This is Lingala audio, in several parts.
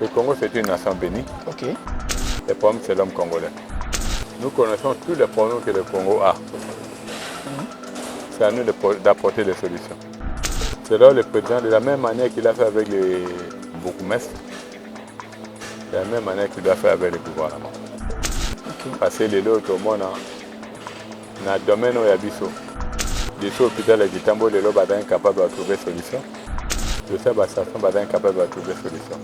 Le Congo, c'est une nation bénie. Ok. Le problème, c'est l'homme congolais. Nous connaissons tous les problèmes que le Congo a. C'est à nous d'apporter des solutions. C'est là le président, de la même manière qu'il a fait avec les bourgmestres, de la même manière qu'il doit faire avec le gouvernement. Okay. Parce que les autres, au monde, dans le domaine où il y a des hôpitaux de Kitambo, les autres sont incapables de trouver solution. Le dossier de station est incapable de trouver solution.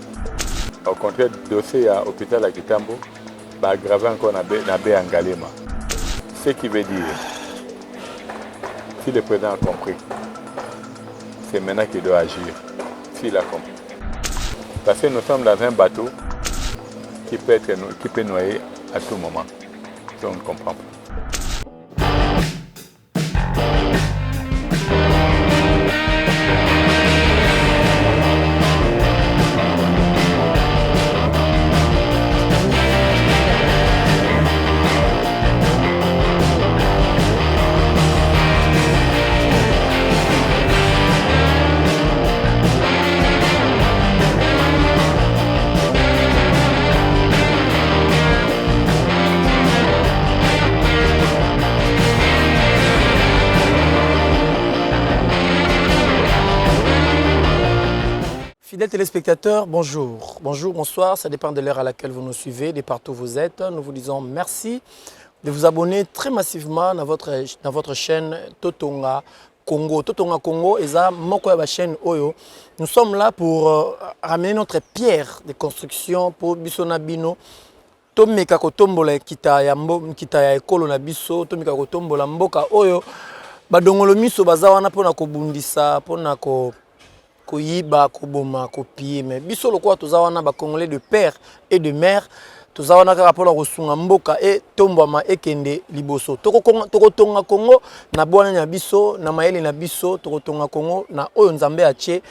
Au contraire, le dossier à l'hôpital de Kitambo va aggraver encore dans le Ngalema. Ce qui veut dire, si le président a compris, c'est maintenant qu'il doit agir, s'il a compris. Parce que nous sommes dans un bateau qui peut noyer à tout moment, si on ne comprend pas. Fidèles téléspectateurs, bonjour. Bonjour, bonsoir, ça dépend de l'heure à laquelle vous nous suivez, de partout où vous êtes. Nous vous disons merci de vous abonner très massivement dans votre chaîne Totonga Congo. Totonga Congo est ma chaîne Oyo. Nous sommes là pour ramener notre pierre de construction pour Bissona Bino. Tomeka kotombola kita ya ekolo na biso, tomeka kotombola mboka Oyo. Badongolo miso bazawana pona kobundisa, pona ko koyiba koboma kopie mais biso lokwa tozawana ba congolais de père et de mère tozawana kaka pona kosunga mboka et tombama ekende liboso tokotonga Congo na bwana nya biso na mayele na biso tokotonga Congo na oyo nzambe atie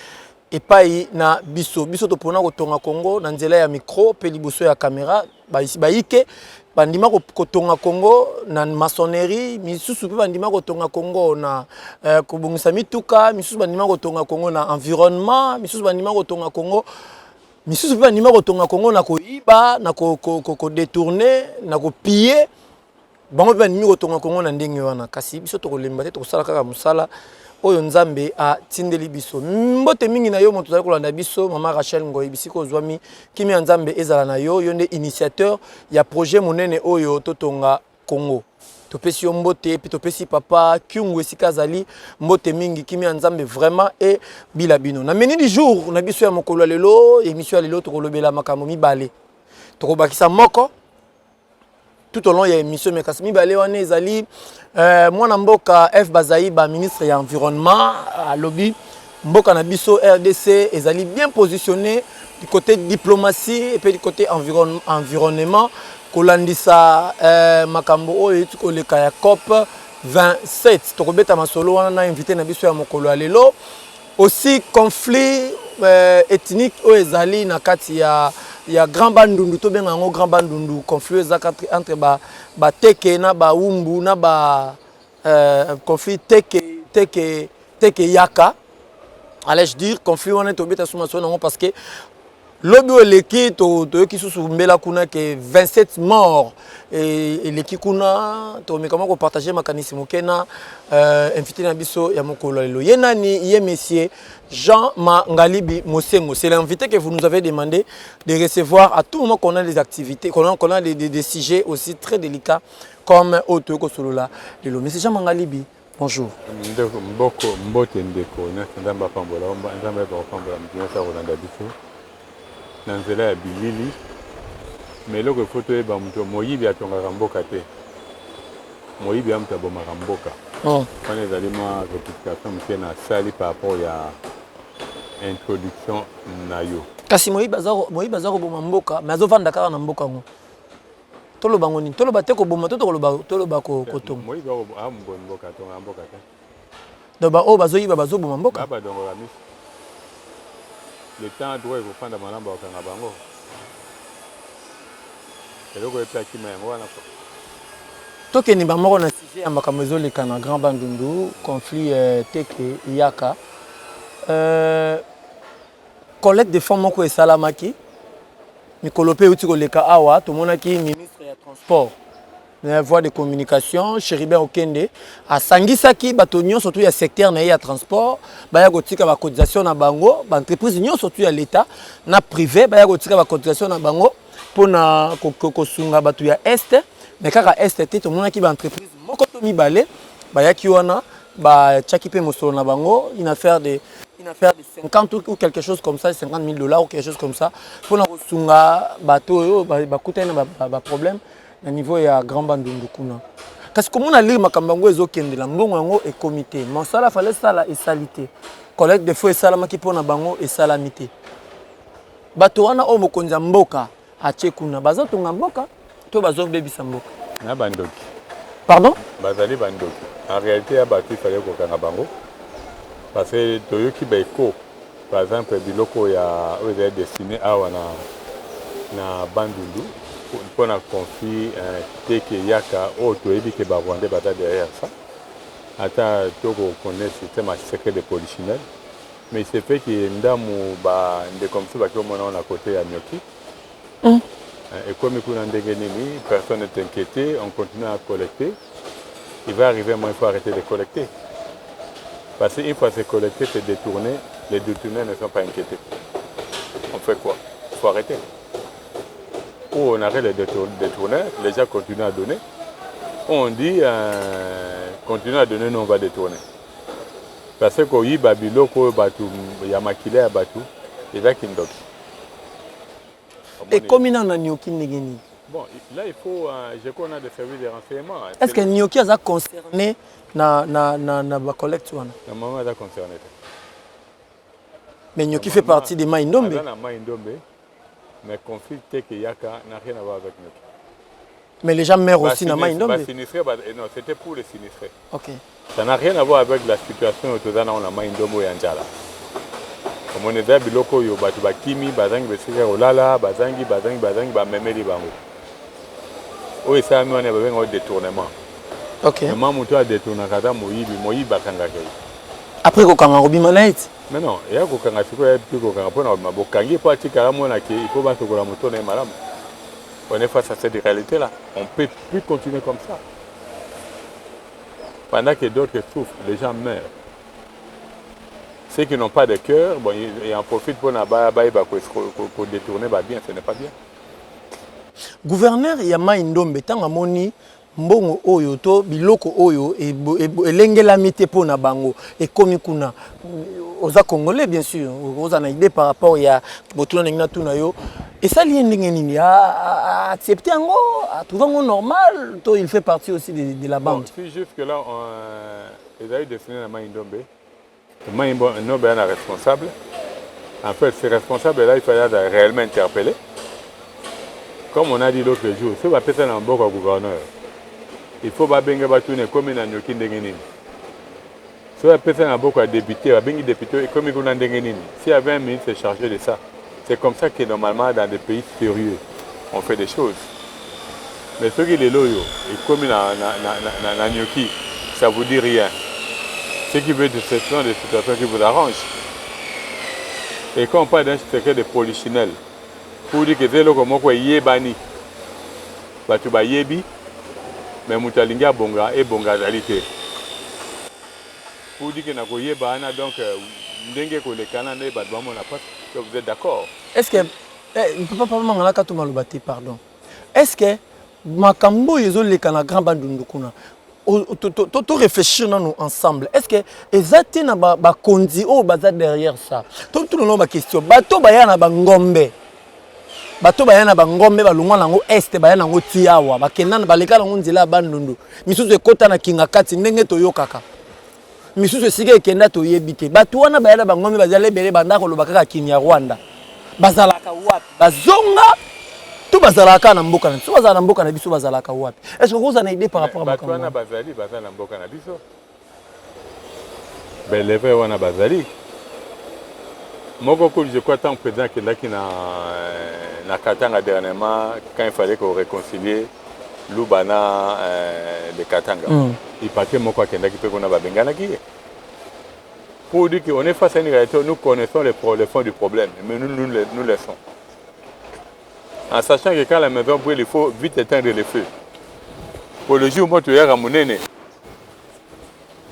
epai na biso topona kotonga Congo na nzela ya micro pe liboso ya caméra bayike bandima kotonga Congo na maçonnerie misusu pe bandima kotonga Congo na kobungisa mituka misusu bandima kotonga Congo na environnement misusu bandima kotonga Congo misusu pe bandima kotonga Congo na koiba na ko détourner na ko piller bango pe bandima kotonga Congo na ndenge wana kasi biso tokolemba te tokosala kaka musala oyo nzambe a tindeli biso mbote mingi na yo moto tozali kolanda biso mama Rachel Ngoyi bisiko zwami kimi ya nzambe ezala na yo nde initiateur ya projet monene oyo totonga Congo topesi yo mbote puis topesi papa Kyungu esika azali mbote mingi kimi ya nzambe vraiment et bilabino na meni du jour na biso ya mokolo lelo émission ya lelo tokolobela makambo mibale tokobakisa moko tout au long il y a émission mais kasi mibale wana ezali mwana mboka F Bazaiba ministre ya environnement à lobby mboka na biso RDC ezali bien positionné du côté diplomatie et puis du côté environnement kolandisa makambo oyo tukoleka ya COP 27 tokobeta masolo wana na invité na biso ya mokolo ya lelo aussi conflit ethnique oyo ezali na kati ya Grand Bandundu to benga ngo Grand Bandundu conflit entre ba teke na ba umbu na ba conflit teke yaka allais-je dire conflit wana to beta suma sona parce que lobi eleki to yoki susu mbela kuna ke 27 morts et eleki kuna to mekama ko partager makanisi mokena invité na biso ya mokolo lelo yenani ye monsieur Jean Mangalibi Mosengo. C'est l'invité que vous nous avez demandé de recevoir à tout moment qu'on a des activités, qu'on a des sujets aussi très délicats comme Oto Kosolola. Monsieur Jean Mangalibi, bonjour. Mboko mbote ndeko na ndamba pambola ndamba ba pambola mbiasa Rolanda biso. Na nzela ya bilili mais loko photo e ba muto moyibi atongaka mboka te. Moyibi amta bomaka mboka. Oh. Quand les aliments rectification mtiena sali par rapport ya introduction na yo. Kasi moyibi bazaro boma mboka mais azovanda kaka na mboka ngo. Toloba ngoni toloba te ko boma toloba ko kotonga. Moyibi a mboka tonga mboka te. Doba o bazoyiba bazoboma mboka. Baba dongo la mis. Le temps doit vous prendre malamba okanga bango. Eloko epaki mayango wana ko. Tokeni bamoko na sujet ya makambo ezoleka na Grand Bandundu conflit teke yaka collecte de fonds moko esalamaki mikolo pe uti koleka awa tomonaki ministre ya transport na voie de communication Chéribin Okende asangisaki bato nyonso surtout ya secteur na ya transport baya kotika ba cotisation na bango ba entreprise nyonso surtout ya l'état na privé baya kotika ba cotisation na bango pona kosunga bato ya est mais kaka est te tomonaki ba entreprise moko to mibale baya ki wana ba tchaki pe mosolo na bango une affaire de 50 ou quelque chose comme ça, 50 000 $ ou quelque chose comme ça, pour nous sunga bateau, ba problème au niveau ya Grand Bandundu kuna. Parce que comme on a lu makambango ezokende la ngongo et comité, mon sala fallait ça et salité. Collecte de feux et salama qui pona bango et salamité. Bateau wana o mokonza mboka ache kuna bazo tonga mboka to bazo bebisa mboka. Na bandoki. Pardon? Bazali bandoki. En réalité ya bateau il fallait ko kanga bango. Parce que Toyoki Beko, par exemple, biloko ya est destiné à na Bandundu pour na conflit teke yaka o toyebi ke ba Rwandais bata derrière ça. Ata toko connaît le système secret de polichinelle, mais c'est fait que ndamu ba de comme ça qui on a côté à Nyoki. Et comme il y a personne n'est inquiété, on continue à collecter. Il va arriver un moment il faut arrêter de collecter. Parce qu'une fois c'est collecté, c'est détourné, les détournés ne sont pas inquiétés. On fait quoi? Il faut arrêter. Ou on arrête les détournés, les gens continuent à donner. Ou on dit, continue à donner, nous on va détourner. Parce que quand il y a Babilo, il y a Makile à Batou, il va qu'il et comme il y a un Nyoki Negeni. Bon, là il faut, je connais des services de renseignement. Est-ce que Nyoki a concerné na collecte wana? La maman est concernée. Mais Nyoki fait partie des Maïndombe. Maïndombe, mais conflit que Yaka n'a rien à voir avec Nyoki. Mais les gens meurent aussi dans Maïndombe. Non, c'était pour les sinistrés. Ok. Ça n'a rien à voir avec la situation autour de la Maïndombe et Anjala. Comme on est là, biloko yo batu bakimi, bazangi besika olala, bazangi bamemeli bango. Oui, ça nous on est besoin de détournement. Ok. Mais moi, je détourné quand moi bakanga. Après qu'on a robi malait. Mais non, il y a kokanga siko ya plus kokanga pona mabokangi po atika mona ki il faut battre la moto na malam. On est face à cette réalité là. On peut plus continuer comme ça. Pendant que d'autres souffrent, les gens meurent. Ceux qui n'ont pas de cœur, bon, ils en profitent pour détourner bien, ce n'est pas bien. Gouverneur Yama Indombe, tant amoni mbongo oyo to biloko oyo elengela mité pour na bango et comme kuna aux Congolais bien sûr, aux ana idée par rapport ya botuna ngina tuna yo et ça lien nini a accepter ngo a trouver ngo normal to il fait partie aussi de la bande. Bon, si jusque là ils avaient dessiné la main Indombe. Indombe est responsable. En fait, ces responsables là il fallait réellement interpeller. Comme on a dit l'autre jour, si on va péter dans le gouverneur, il faut que les gens comme ils n'ont pas de si on va péter dans le député, comme ils n'ont pas de s'il y a 20 minutes, c'est chargé de ça. C'est comme ça que normalement, dans des pays sérieux, on fait des choses. Mais ceux qui sont loyaux, et comme ils n'ont pas ça ne vous dit rien. Ce qui veut dire que ce sont des situations qui vous arrangent. Et quand on parle d'un secret de polichinelle, pour dire que c'est là comme quoi yebani batu ba yebi mais mutalinga bonga et bonga zalité pour dire que na ko yebana donc ndenge ko le canada et batu ba mona pas vous êtes d'accord? Est-ce que papa mangala ka to malobati pardon, est-ce que makambo yezo le kana grand bandundu kuna to réfléchir nous ensemble, est-ce que ezati na ba kondi o baza derrière ça tout le long ba question bato baya na bangombe bato bayana bangombe balungwa nango est bayana ngo tiawa bakendana baleka nango nzela bandundu misusu ekota na kinga kati ndenge toyokaka misusu esika ekenda toyebite bato wana bayana bangombe bazale bele bandako lobaka kinya Rwanda bazalaka wapi bazonga tout bazalaka na mboka na biso bazala na mboka na biso bazalaka wapi? Est-ce que vous avez une idée par rapport à bato wana bazali bazala na mboka na biso beleve wana bazali moko je crois tant président que là qui na Katanga dernièrement quand il fallait qu'on réconcilie Lubana de Katanga il partait moko qui peut qu'on a babengana qui pour dire qu'on est face à une réalité nous connaissons les fonds du problème mais nous laissons en sachant que quand la maison brûle, il faut vite éteindre le feu. Pour le jour où tu es ramené,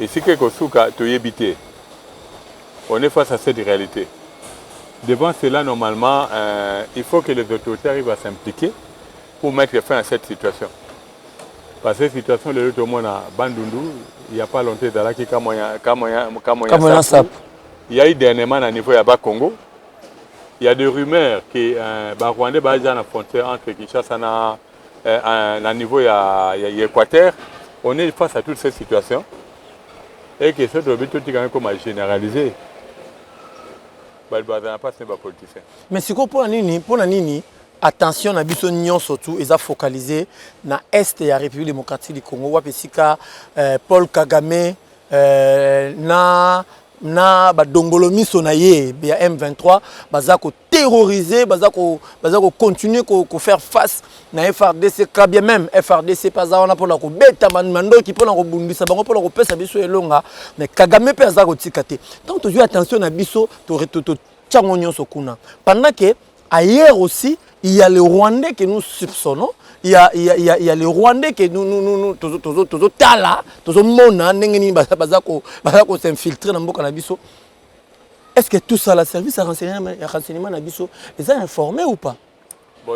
et si quelque chose tu es évité, on est face à cette réalité. Devant cela, normalement, il faut que les autorités arrivent à s'impliquer pour mettre fin à cette situation. Parce que cette situation, le tout le monde à Bandundu, il n'y a pas longtemps, il y a eu dernièrement à niveau de Congo. Il y a des rumeurs que les Rwandais sont à la frontière entre Kinshasa et niveau de l'Équateur. On est face à toutes ces situations. Et que ce doit être comme généralisé. Mais c'est quoi pour Nini? Attention, na biso nyon surtout, ils ont focalisé na est de la République démocratique du Congo. Wapesika Paul Kagame na badongolomi sonaye ya M23 bazako terroriser, bazako continuer ko faire face na FRDC, quand bien même FRDC pas za on a pour la ko beta mando qui pour la ko bundisa bango pour la ko pesa biso elonga, mais Kagame pe azako tikate. Donc tu attention na biso to tchango nyonso kuna. Pendant que ailleurs aussi, il y a les Rwandais que nous soupçonnons, il y a les Rwandais que nous tala, mona, n'engeni bazako s'infiltrer dans mboka na biso. Est-ce que tout ça, le service de renseignement na biso, ils ont informé ou pas? Bon,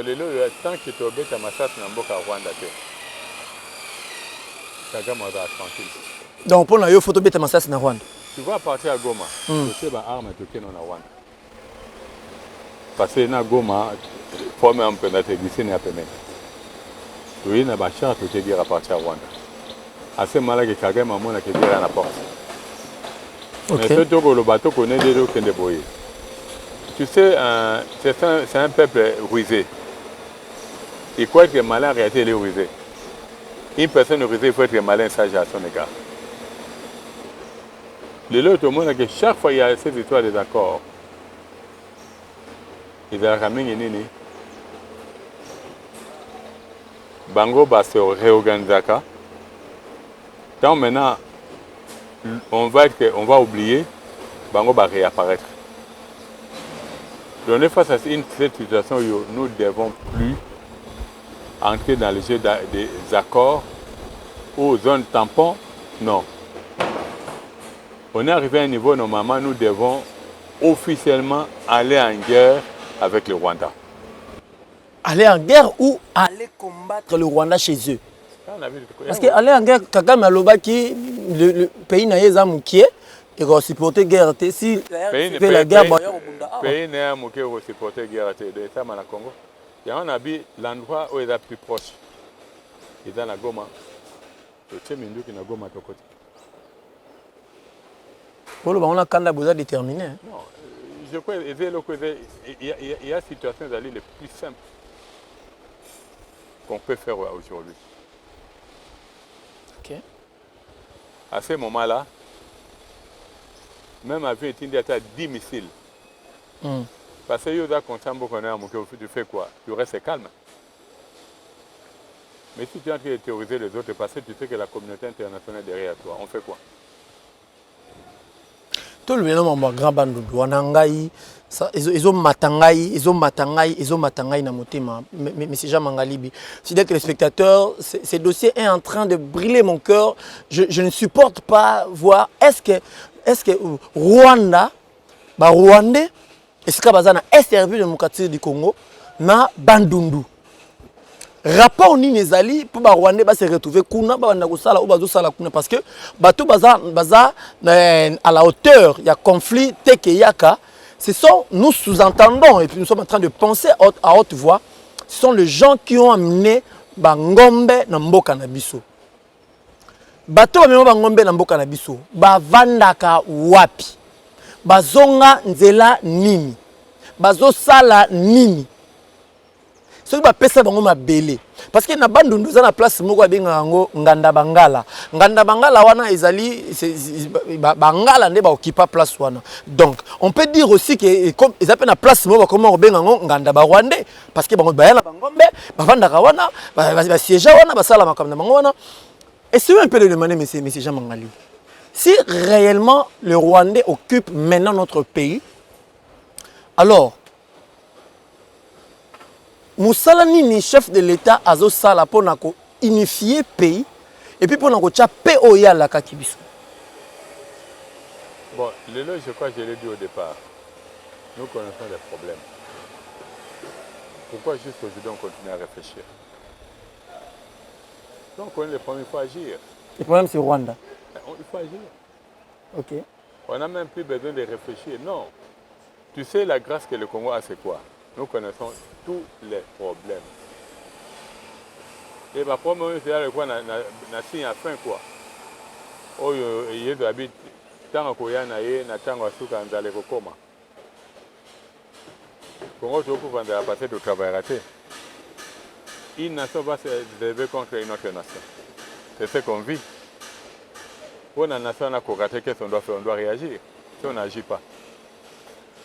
tant que tu as ma chasse dans mboka Rwanda, Kagame va tranquille. Donc pour la photo bête ma chasse na Rwanda. Tu vas partir à Goma, tu sais ba arme tu dans Rwanda. Parce que na Goma, forme un peu notre glissé n'a pas même. Oui, na bachar tu te dire à partir à Rwanda. À ce moment-là que Kagame a mon qui dire à la porte. Mais ce tour le bateau connaît des gens qui sont débrouillés. Tu sais, c'est un peuple rusé. Il croit que malin en réalité il est rusé. Une personne rusée, il faut être malin sage à son égard. L'autre monde que chaque fois il y a cette histoire des accords. Il a ramené nini. Bango va se réorganiser. Donc maintenant, on va oublier, Bango va réapparaître. Donc on est face à cette situation où nous ne devons plus entrer dans le jeu des accords ou zones tampons. Non. On est arrivé à un niveau, normalement, nous devons officiellement aller en guerre avec le Rwanda. Aller en guerre ou aller combattre le Rwanda chez eux? Parce qu'aller en guerre, Kagame Alobaki, le pays n'a pas mouké, il va supporter la guerre. Si la guerre, le pays n'a pas mouké, il va supporter la guerre. Ça, c'est Congo. Il y a un habit, l'endroit où il est plus proche. Il est dans la Goma. Le Tchemindu qui est dans la Goma. Pour le moment, on a quand même déterminé. Non, je crois qu'il y a une situation d'aller le plus simple qu'on peut faire aujourd'hui. Ok. À ce moment-là, même avec une à 10 missiles. Parce que tu fais quoi? Tu restes calme. Mais si tu es en train de terroriser les autres, parce que tu sais que la communauté internationale est derrière toi, on fait quoi? Tout le monde grand bandu wanangai ils ont matangai na motema mais c'est jamais ngalibi. Si dès que les spectateurs ce dossier est en train de brûler mon cœur, je ne supporte pas voir est-ce que Rwanda ba Rwandais est-ce que bazana SRV démocratique du Congo na Bandundu rapport ni nezali pour ba Rwandais ba se retrouver kuna ba banda kosala ou bazo sala kuna parce que bato baza à la hauteur il y a conflit tekeyaka. Ce sont nous sous-entendons et puis nous sommes en train de penser à haute voix. Ce sont les gens qui ont amené Bangombe na mboka na biso. Bato ba Bangombe na mboka na biso ba vandaka wapi? Bazonga nzela nini? Bazo sala nini? Ce qui va passer dans ma belé parce que na Bandundu za na place moko benga ngo nganda bangala wana ezali bangala nde ba occuper place wana. Donc on peut dire aussi que comme ils appellent na place moko comment benga ngo nganda ba Rwandais parce que bango bayana bangombe bavandaka wana ba siège wana ba sala makamna bango wana. Et c'est un peu de demander monsieur Jean Mangali, si réellement le Rwandais occupe maintenant notre pays, alors Moussala nini chef de l'État azo sala pour unifier le pays et puis pour na paix oya la kakibiso. Bon, je crois que je l'ai dit au départ. Nous connaissons les problèmes. Pourquoi juste aujourd'hui on continue à réfléchir? Donc on connaît les problèmes, il faut agir. Le problème c'est Rwanda. Il faut agir. Ok. On n'a même plus besoin de réfléchir. Non. Tu sais, la grâce que le Congo a, c'est quoi? Nous connaissons tous les problèmes. Et ma première c'est quoi? Na signe à fin quoi? Oh, il y a habite tant qu'on y a na tant qu'on souka nzale kokoma. Congo tu peux vendre la partie de travail raté. Une nation va se lever contre une autre nation. C'est ce qu'on vit. Pour une nation a raté, qu'est-ce qu'on doit faire? On doit réagir. Si on n'agit pas.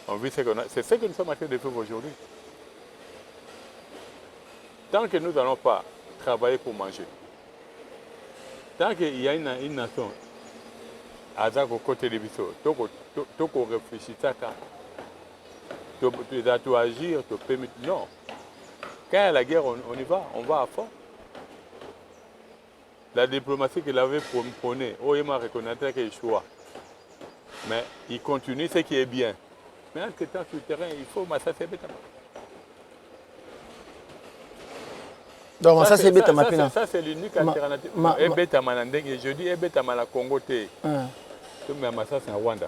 On vit ce qu'on a. C'est ce que nous sommes en train de faire aujourd'hui. Tant que nous n'allons pas travailler pour manger, tant qu'il y a une nation, à côté de Bissau, tu réfléchis à ça, tu dois agir, tu permettre. Non. Quand il y a la guerre, on y va, on va à fond. La diplomatie qu'il avait prônée, il m'a reconnu qu'il choix. Mais il continue ce qui est bien. Mais en temps sur le terrain, il faut massacrer bêtement. Donc ça c'est bête à ça c'est l'unique alternative. Je dis bête à Congo. C'est Rwanda.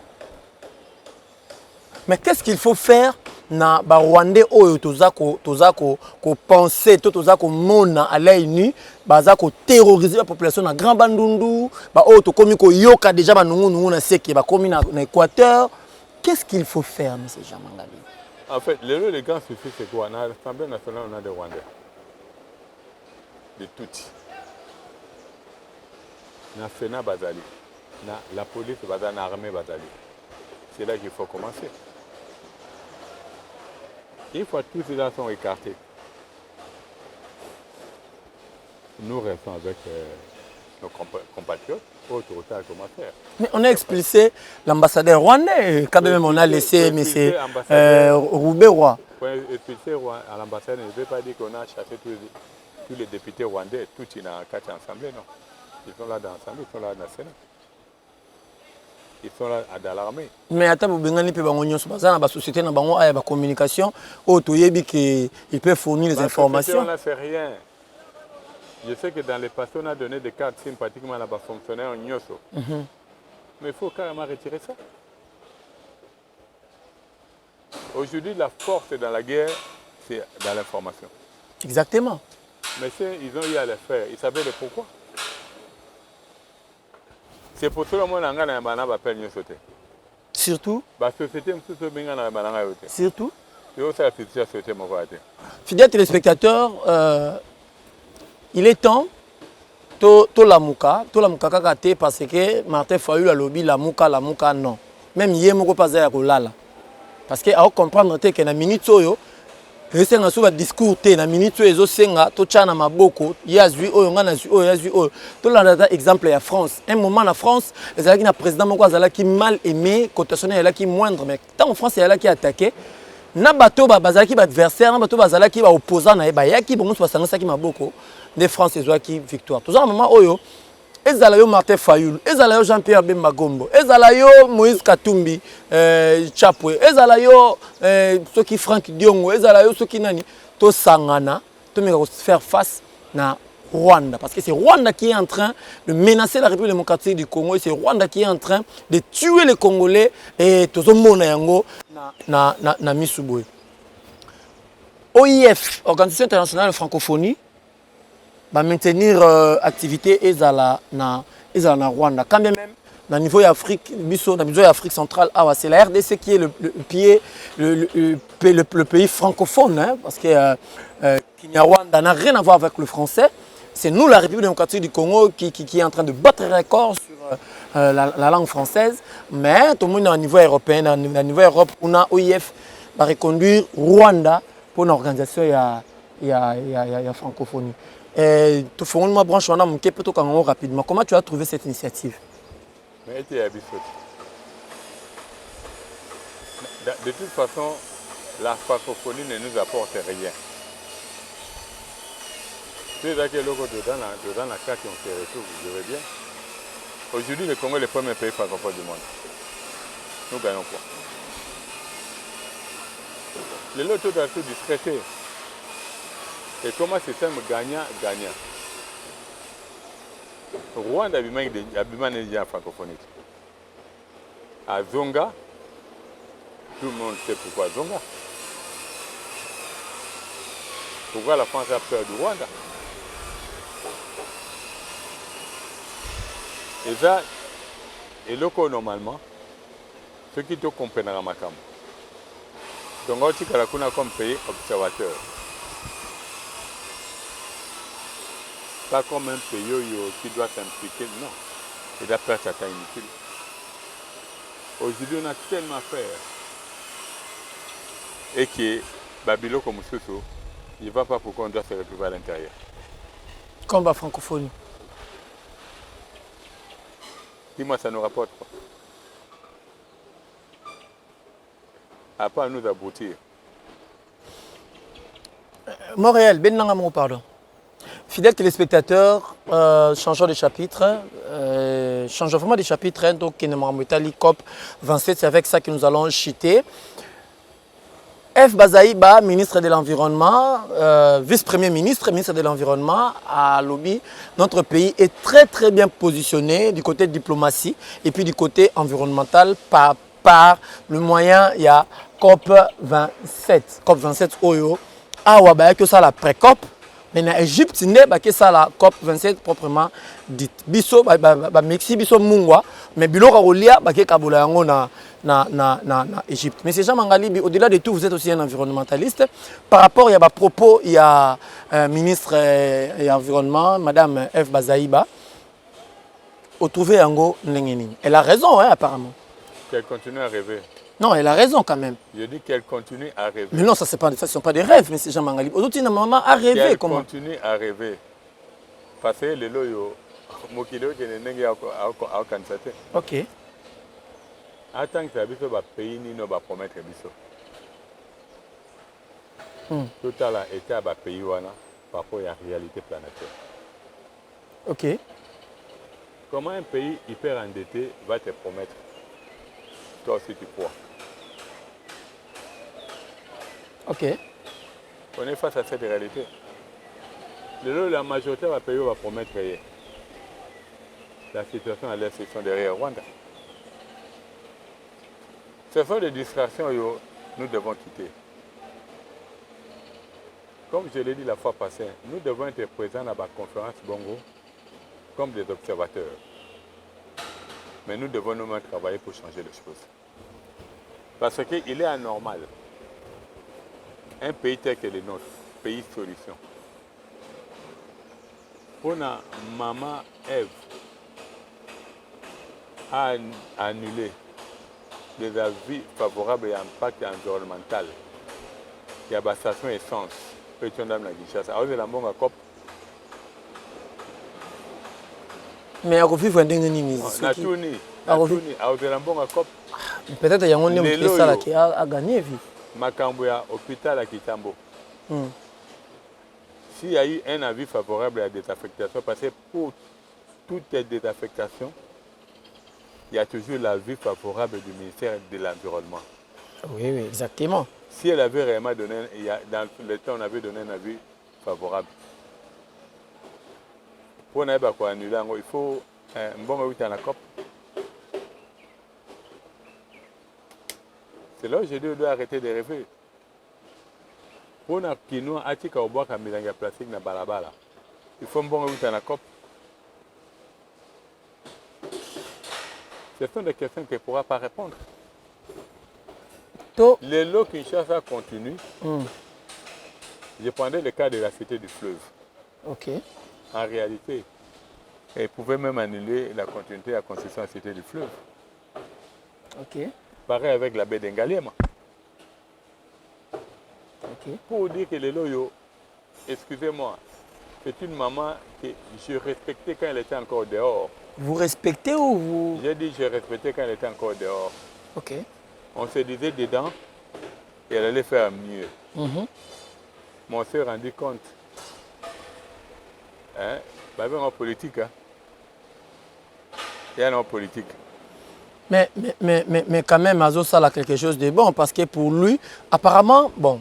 Mais qu'est-ce qu'il faut faire na ba Rwandais oyo toza ko penser toza ko mona à l'œil nu baza ko terroriser la population na Grand Bandundu ba oyo to komi ko yoka déjà ba nungu na seki ba komi na Équateur. Qu'est-ce qu'il faut faire, M. Jamangali? En fait, le grand souci, c'est quoi? Dans l'Assemblée nationale, on a des Rwandais. De tout. Dans le Sénat, Bazali. Dans la police, dans l'armée, Bazali. C'est là qu'il faut commencer. Une fois tous ces gens sont écartés, nous restons avec nos compatriotes. Autre temps, comment faire? Mais on a expulsé l'ambassadeur rwandais, quand même on a laissé M. Rouberoy. Pour expulser à l'ambassade, ne veut pas dire qu'on a chassé tous les députés rwandais, tous ils sont dans quatre assemblées, non. Ils sont là dans l'Assemblée, ils sont là dans le Sénat. Ils sont là dans l'armée. Mais attends, vous avez une société de communication, ils peuvent fournir les informations. On n'a fait rien. Je sais que dans les passés, on a donné des cartes SIM pratiquement à la fonctionnaire en Nyoso. Mais il faut carrément retirer ça. Aujourd'hui, la force dans la guerre, c'est dans l'information. Exactement. Mais ils ont eu à le faire. Ils savaient le pourquoi. C'est pour tout le monde qui a appelé Nyoso. Surtout. Surtout. Fidèles téléspectateurs, il est temps to lamuka kaka te parce que Martin Fayulu a lobby lamuka non. Même hier moko pas ya kolala. Parce que à comprendre que na minute oyo esenga so ba discours te na minute ezo senga to tchana maboko yazui oyo nga na zui oyo yazui oyo to landa exemple ya France. Un moment na France, ezalaki na président moko azalaki mal aimé, cotation ezalaki moindre mais tant en France ezalaki attaqué na bato bazalaki ba adversaire na bato bazalaki ba opposant na ba yaki bongo so basangisaki maboko de France ezwaki victoire. Tout ça moment oyo ezala yo Martin Fayulu, ezala yo Jean-Pierre Bemba Gombo, ezala yo Moïse Katumbi Chapwe, ezala yo soki Franck Diongo, ezala yo soki nani to sangana to meka faire face na Rwanda parce que c'est Rwanda qui est en train de menacer la République démocratique du Congo et c'est Rwanda qui est en train de tuer les Congolais et tozomona yango na Misubwe. OIF, Organisation internationale de francophonie, va maintenir activité ezala na Rwanda. Quand bien même, au niveau d'Afrique, Afrique centrale, c'est la RDC qui est le pays francophone, hein, parce que Kinyarwanda n'a rien à voir avec le français. C'est nous, la République démocratique du Congo, qui est en train de battre un record sur la langue française. Mais tout le monde au niveau européen, au niveau Europe, on a OIF va reconduire Rwanda pour une organisation de francophonie. Et tu fais une branche rapidement. Comment tu as trouvé cette initiative? De toute façon, la francophonie ne nous apporte rien. C'est ça que l'autre dans la carte, on se retrouve, vous verrez bien. Aujourd'hui, le Congo est le premier pays francophone du monde. Nous gagnons quoi? Les lotos doivent être discrétés. Et comment c'est simple gagnant-gagnant? Rwanda a déjà francophonie. À Zonga, tout le monde sait pourquoi Zonga. Pourquoi la France a peur du Rwanda? Et ça, et locaux normalement, ceux qui te comprennent à Makam. Donc, on dit que la Kuna comme pays observateur. Pas comme un pays qui doit s'impliquer, non. Il doit perdre sa taille inutile. Aujourd'hui, on a tellement à faire. Et que Babylone comme Soussou, il ne va pas pourquoi on doit se retrouver à l'intérieur. Comme la francophonie. Dis-moi, ça nous rapporte quoi? À part nous aboutir. Montréal, Benangamo, pardon. Fidèles téléspectateurs, changeons de chapitre. Changeons vraiment de chapitre. Donc, COP 27, c'est avec ça que nous allons chuter. F. Bazaïba, ministre de l'Environnement, vice-premier ministre, ministre de l'Environnement, à Lobby, notre pays est très très bien positionné du côté diplomatie et puis du côté environnemental par le moyen, il y a COP 27. COP 27, Oyo. Ah ouais, que ça la pré-COP. Mais en Égypte, il y a ça la COP 27 proprement dit. Biso, Mexique, biso mungwa, mais bilo karolia, bah que kabula yango na Égypte. Mais ces gens mangali, au-delà de tout, vous êtes aussi un environnementaliste. Par rapport, il y a des propos, il y a ministre et environnement, Madame F. Bazaïba, au trouvé yango nengeni. Elle a raison, hein, apparemment. Qu'elle continue à rêver. Non, elle a raison quand même. Je dis qu'elle continue à rêver. Mais non, ça ne sont pas des rêves, mais ces gens mangali. Aujourd'hui, maman a rêvé. Qu'elle Comment? continue à rêver. Parce que les loyaux, Mokilo, qui n'est pas candidaté. Ok. Attends que ça soit pays, ni ne va promettre biso. Tout à l'heure, était à pays par rapport à la réalité planétaire. Ok. Comment un pays hyper endetté va te promettre? Toi aussi tu crois. Ok. On est face à cette réalité. La majorité des pays va promettre rien. La situation à l'est, ils sont derrière Rwanda. Ce sont des distractions que nous devons quitter. Comme je l'ai dit la fois passée, nous devons être présents à la conférence Bongo comme des observateurs. Mais nous devons nous-mêmes travailler pour changer les choses. Parce qu'il est anormal. Un pays tel que le nôtre, pays solution. Pour maman Ève a annulé des avis favorables et impact environnemental. Il y a des stations essence. Petit homme la Kinshasa. Alors, la bonne COP. Mais à revivre un déni. Peut-être qu'il y a un homme qui a gagné. Makambouya, hôpital à Kitambo. S'il y a eu un avis favorable à la désaffectation, parce que pour toute désaffectation, il y a toujours l'avis favorable du ministère de l'Environnement. Oui, exactement. Si elle avait réellement donné, dans le temps, on avait donné un avis favorable. Pour annuler, il faut un bon avis à la COP. C'est là où je dis qu'on doit arrêter de rêver. Pour nous, qui nous attirent au bois comme il plastique dans balabala, il faut un bon avis à la COP. Ce sont des questions qu'elle ne pourra pas répondre. Les lots Kinshasa continuent. Je prendrais le cas de la cité du fleuve. Ok. En réalité, elle pouvait même annuler la continuité de la construction de la cité du fleuve. Ok. Pareil avec la baie d'Engaliema. Ok. Pour dire que les loyaux, excusez-moi, c'est une maman que je respectais quand elle était encore dehors. Vous respectez ou vous... J'ai dit que je respectais quand elle était encore dehors. Ok. On se disait dedans et elle allait faire mieux. Mais on s'est rendu compte hein, bah, il y a un politique. Hein. Il y a un politique. Mais quand même, Azo, ça a quelque chose de bon parce que pour lui, apparemment, bon,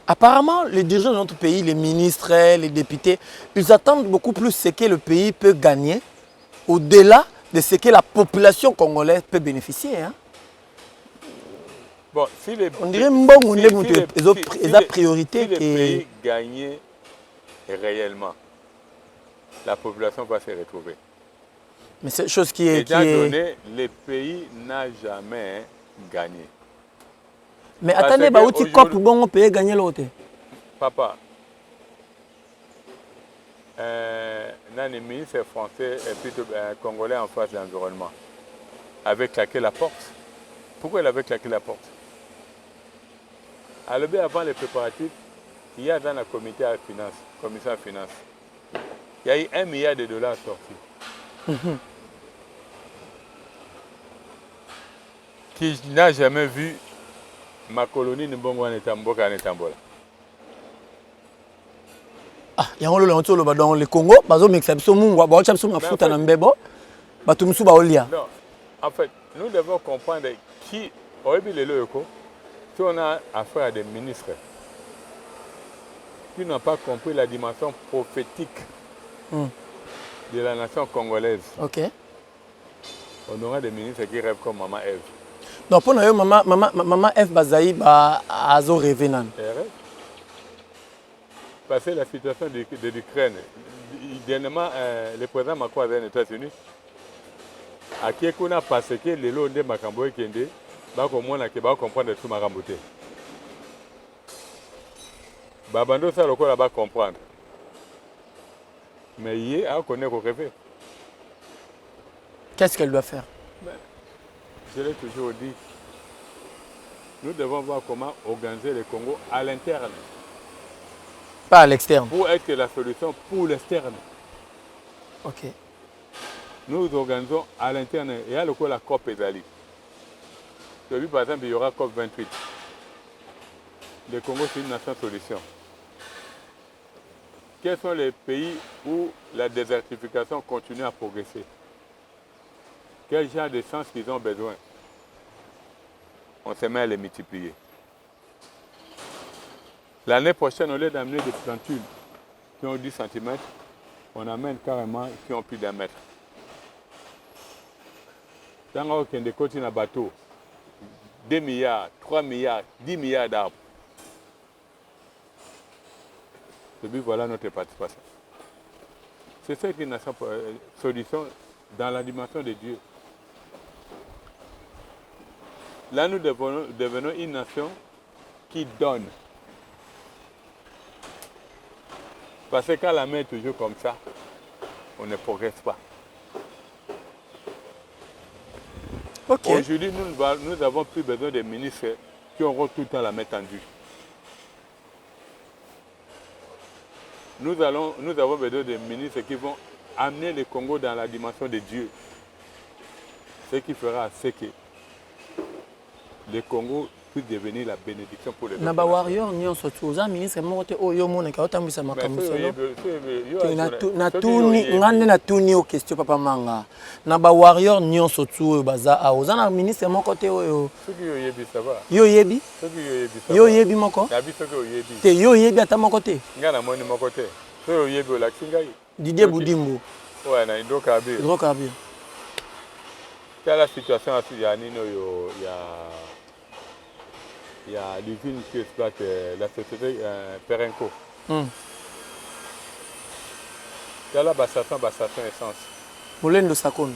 apparemment, les dirigeants de notre pays, les ministres, les députés, ils attendent beaucoup plus ce que le pays peut gagner au-delà de ce que la population congolaise peut bénéficier. Hein. Bon, si les, on dirait que les priorités. Si le pays gagnait réellement, la population va se retrouver. Mais c'est chose qui est... Étant donné, le pays n'a jamais gagné. Mais attendez, bah, où tu copes bon pays gagner l'autre. Papa, un ministre français et plutôt congolais en face de l'environnement avait claqué la porte. Pourquoi il avait claqué la porte? Alors bien avant les préparatifs, il y a dans la commission à finance, il y a eu $1 milliard sortis. Qui n'a jamais vu ma colonie Mbongo en Etambola. Ah, il y a un dans le Congo, il y a non, en fait, nous devons comprendre qui, si on a affaire à des ministres qui n'ont pas compris la dimension prophétique de la nation congolaise, on aura des ministres qui rêvent comme Maman Ève. Donc pour nous, maman F Bazaï a rêvé. Parce que la situation de l'Ukraine, dernièrement, le président Macron avait aux États-Unis. À qui on a passé que les lots de Makambo et Kende, va comprendre tout Makambo. Babando ça le là-bas comprendre. Mais hier, on connaît qu'on rêve. Qu'est-ce qu'elle doit faire? Je l'ai toujours dit, nous devons voir comment organiser le Congo à l'interne. Pas à l'externe. Pour être la solution pour l'externe. Ok. Nous organisons à l'interne. Il y a le coup la COP Ezali. Tu as vu par exemple, il y aura COP 28. Le Congo, c'est une nation solution. Quels sont les pays où la désertification continue à progresser? Quel genre de sens qu'ils ont besoin? On se met à les multiplier. L'année prochaine, au lieu d'amener des plantules qui ont 10 cm, on amène carrément qui ont plus d'1 mètre. Dans le côté d'un bateau, 2 milliards, 3 milliards, 10 milliards d'arbres. Et puis voilà notre participation. C'est ça qui est une solution dans la dimension de Dieu. Là, nous devenons une nation qui donne. Parce que quand la main est toujours comme ça, on ne progresse pas. Okay. Aujourd'hui, nous n'avons plus besoin de ministres qui auront tout le temps la main tendue. Nous avons besoin de ministres qui vont amener le Congo dans la dimension de Dieu. Ce qui fera, c'est que le Congo puisse devenir la bénédiction pour les autres. Naba warrior nyon sotu za ministre mote oyo moneka otambisa makambo solo. Natuni ngande natuni o question papa manga. Naba warrior nyon sotu baza a ozana ministre moko te oyo. Soki yo yebi ça va. Yo yebi? Soki yo yebi ça va. Yo yebi moko? Yabi soki yo yebi. Te yo yebi ata moko te. Ngana moni moko te. So yo yebi o lakinga yi. Didier Boudimbo. Ouais, na hydrocarbure. Hydrocarbure. Quelle la situation à Suyanino il y a l'usine qui exploite la société Perenco. Il y a la station essence. Moulin de Sakon.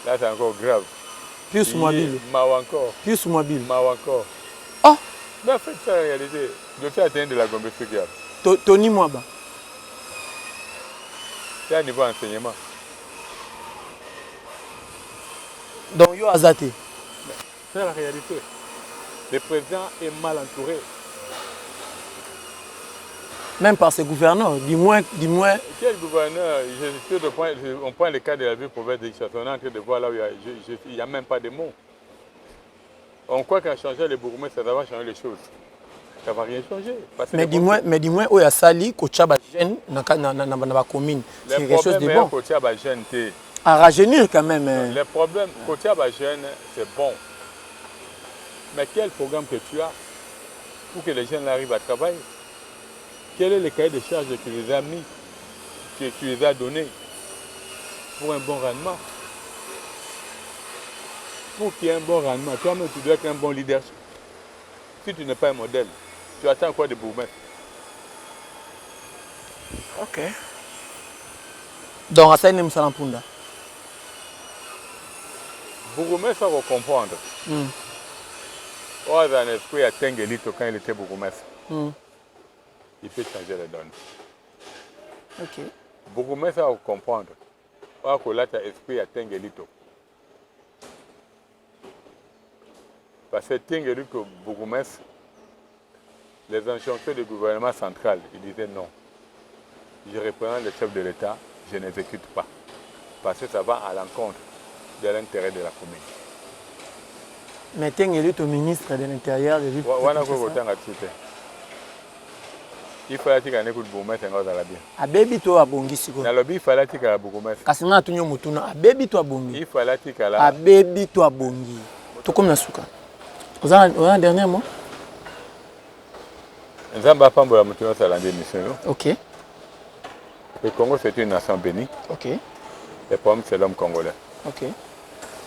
Là, c'est encore grave. Plus mobile. Mau encore. Plus mobile. Mau encore. Ah! Mais en fait, ça, en réalité, je suis atteint de la Gombe Figueroa. Tony Mwaba. C'est un niveau enseignement. Donc, yo azate. C'est la réalité. Le président est mal entouré. Même par ses gouverneurs, dis-moi. Quel gouverneur? On prend le cas de la ville province de Kinshasa. On est en train de voir là où il n'y a même pas de mots. On croit qu'à changer les bourgmestres, ça va changer les choses. ça va rien changer. Mais dis-moi, où y a sali, kocha ba jeune, na commune. C'est quelque chose de bon. Kocha ba jeune, à rajeunir quand même. Le problème, kocha ba jeune, c'est bon. Mais quel programme que tu as pour que les jeunes arrivent à travailler? Quel est le cahier de charges que tu les as mis, que tu les as donné pour un bon rendement? Pour qu'il y ait un bon rendement, toi-même tu dois être un bon leadership. Si tu n'es pas un modèle, tu attends quoi de bourgmestre? Ok. Donc, à ça, il y a un punda. Bourgmestre, ça va comprendre. Oh, dans l'esprit, il y a Tengelito quand il était bourgmestre. Il peut changer les données. Ok. Bourgmestre, ça va comprendre. Oh, que là, tu as l'esprit, il y a Tengelito. Parce que Tengelito, bourgmestre, les injonctions du gouvernement central, ils disaient non. Je reprends le chef de l'État, je n'exécute pas. Parce que ça va à l'encontre de l'intérêt de la commune. Mais Tengelito, au ministre de l'Intérieur, il fallait qu'il y ait un bourgmestre en Arabie. A baby to abongi siko. Na lobby fallait qu'il y ait un bourgmestre. Kasina tunyo mutuna a baby to abongi. Il fallait qu'il y ait a baby to abongi. To comme na suka. Vous avez un dernier mot? Nzamba Pambola Mutuna Salande mission. Ok. Le Congo c'est une nation bénie. Ok. Le problème c'est l'homme congolais. Ok.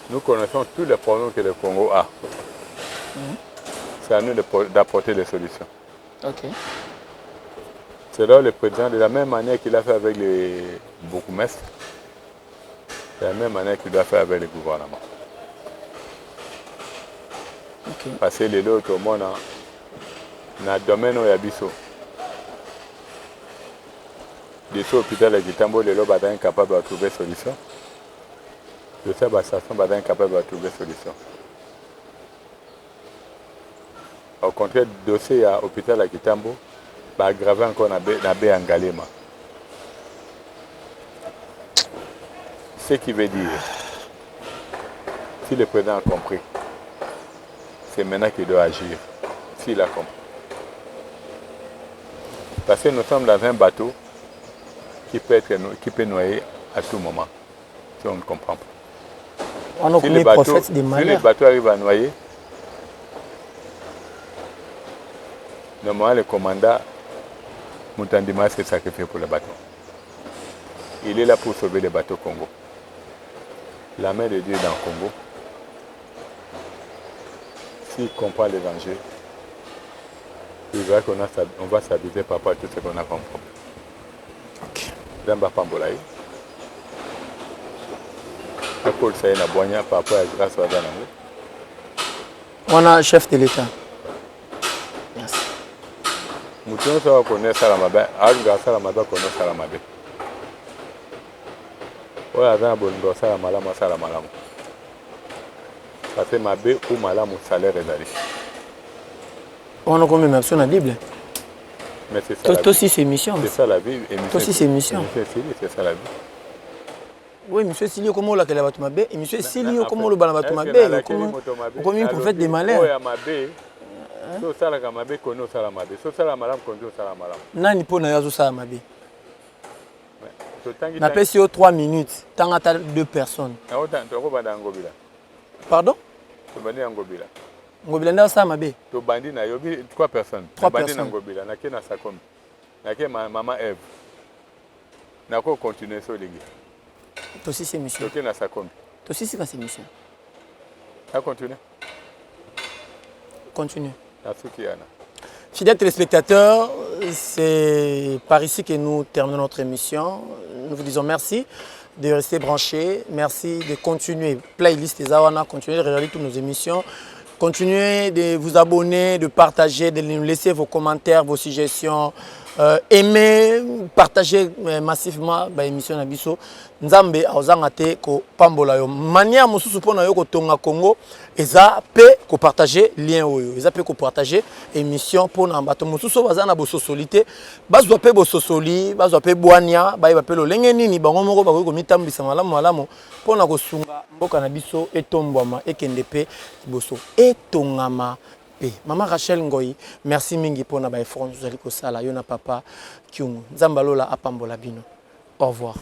Nous connaissons tous les problèmes que le Congo a. C'est à nous d'apporter des solutions. Ok. C'est là le président, de la même manière qu'il a fait avec les bourgmestres, de la même manière qu'il doit faire avec le gouvernement. Okay. Parce que les autres, dans le domaine où il y a biso, des hôpitaux de Kitambo, les gens sont incapables de trouver solution. De ces stations sont incapables de trouver solution. Au contraire, le dossier à l'hôpital de Kitambo va aggraver encore la baie en Galema. Ce qui veut dire, si le président a compris, c'est maintenant qu'il doit agir, s'il a compris. Parce que nous sommes dans un bateau qui peut noyer à tout moment, si on ne comprend pas. On si le bateau arrive à noyer, normalement le commandant Moutandima s'est sacrifié pour le bateau. Il est là pour sauver le bateau Congo. La main de Dieu est dans le Congo. S'il comprend les enjeux, il verra qu'on va s'abuser par rapport à tout ce qu'on a compris. Ok. Zamba Pambolaï. Paul Saïna Boigna par rapport à grâce à Danamou. On a un chef de l'État. Merci. Mouton ça va connaître Salamabe. Arga Salamabe connaît Salamabe. Oui, avant de Salamalamu. Parce que ma bé ou malamu salaire est allé. On a combien de personnes dans la Bible? Mais c'est ça. Toi aussi c'est mission. C'est ça la vie. Toi aussi c'est mission. C'est ça la vie. Oui, monsieur Silio, comment on a la Batumabé? Et monsieur Silio, comment on a la Batumabé? Comment on a prophète des malheurs? So sala kamabe kono sala mabe. So sala malam kono sala malam. Nani po na yazo sala mabe. Na pesi 3 minutes. Tangata 2 personnes. Pardon? To bandi ngobila. Ngobila nda sala mabe. To bandi na yobi 3 personnes. 3 bandi personnes. Ngobila na ke na sakomi. Na ke maman Eve. Na ko continuer so lingi. To si c'est mission. To ke na sakomi. To si c'est mission. A continuer. Continue. Asukiana. Fidèles téléspectateurs, c'est par ici que nous terminons notre émission. Nous vous disons merci de rester branchés, merci de continuer. Playlist des Awana, continuez de regarder toutes nos émissions. Continuez de vous abonner, de partager, de nous laisser vos commentaires, vos suggestions. Aimez, partagez massivement l'émission Nabiso. Nzambe aozanga te ko pambola yo. Mania mususu pona yo ko tonga Congo. Eza pe ko partager lien oyo. Eza pe ko partager émission pona bato mususu bazana bo sosolité. Bazwa pe bo sosoli, bazwa pe boania, ba pe lo lenge nini bango moko ba ko mitambisa malamu pona ko sunga mboka na biso etombwama ekende pe liboso etongama paix. Maman Rachel Ngoyi, merci mingi pour na ba effort nous allons ko sala yo na papa Kyungu. Nzamba lola apambola bino. Au revoir.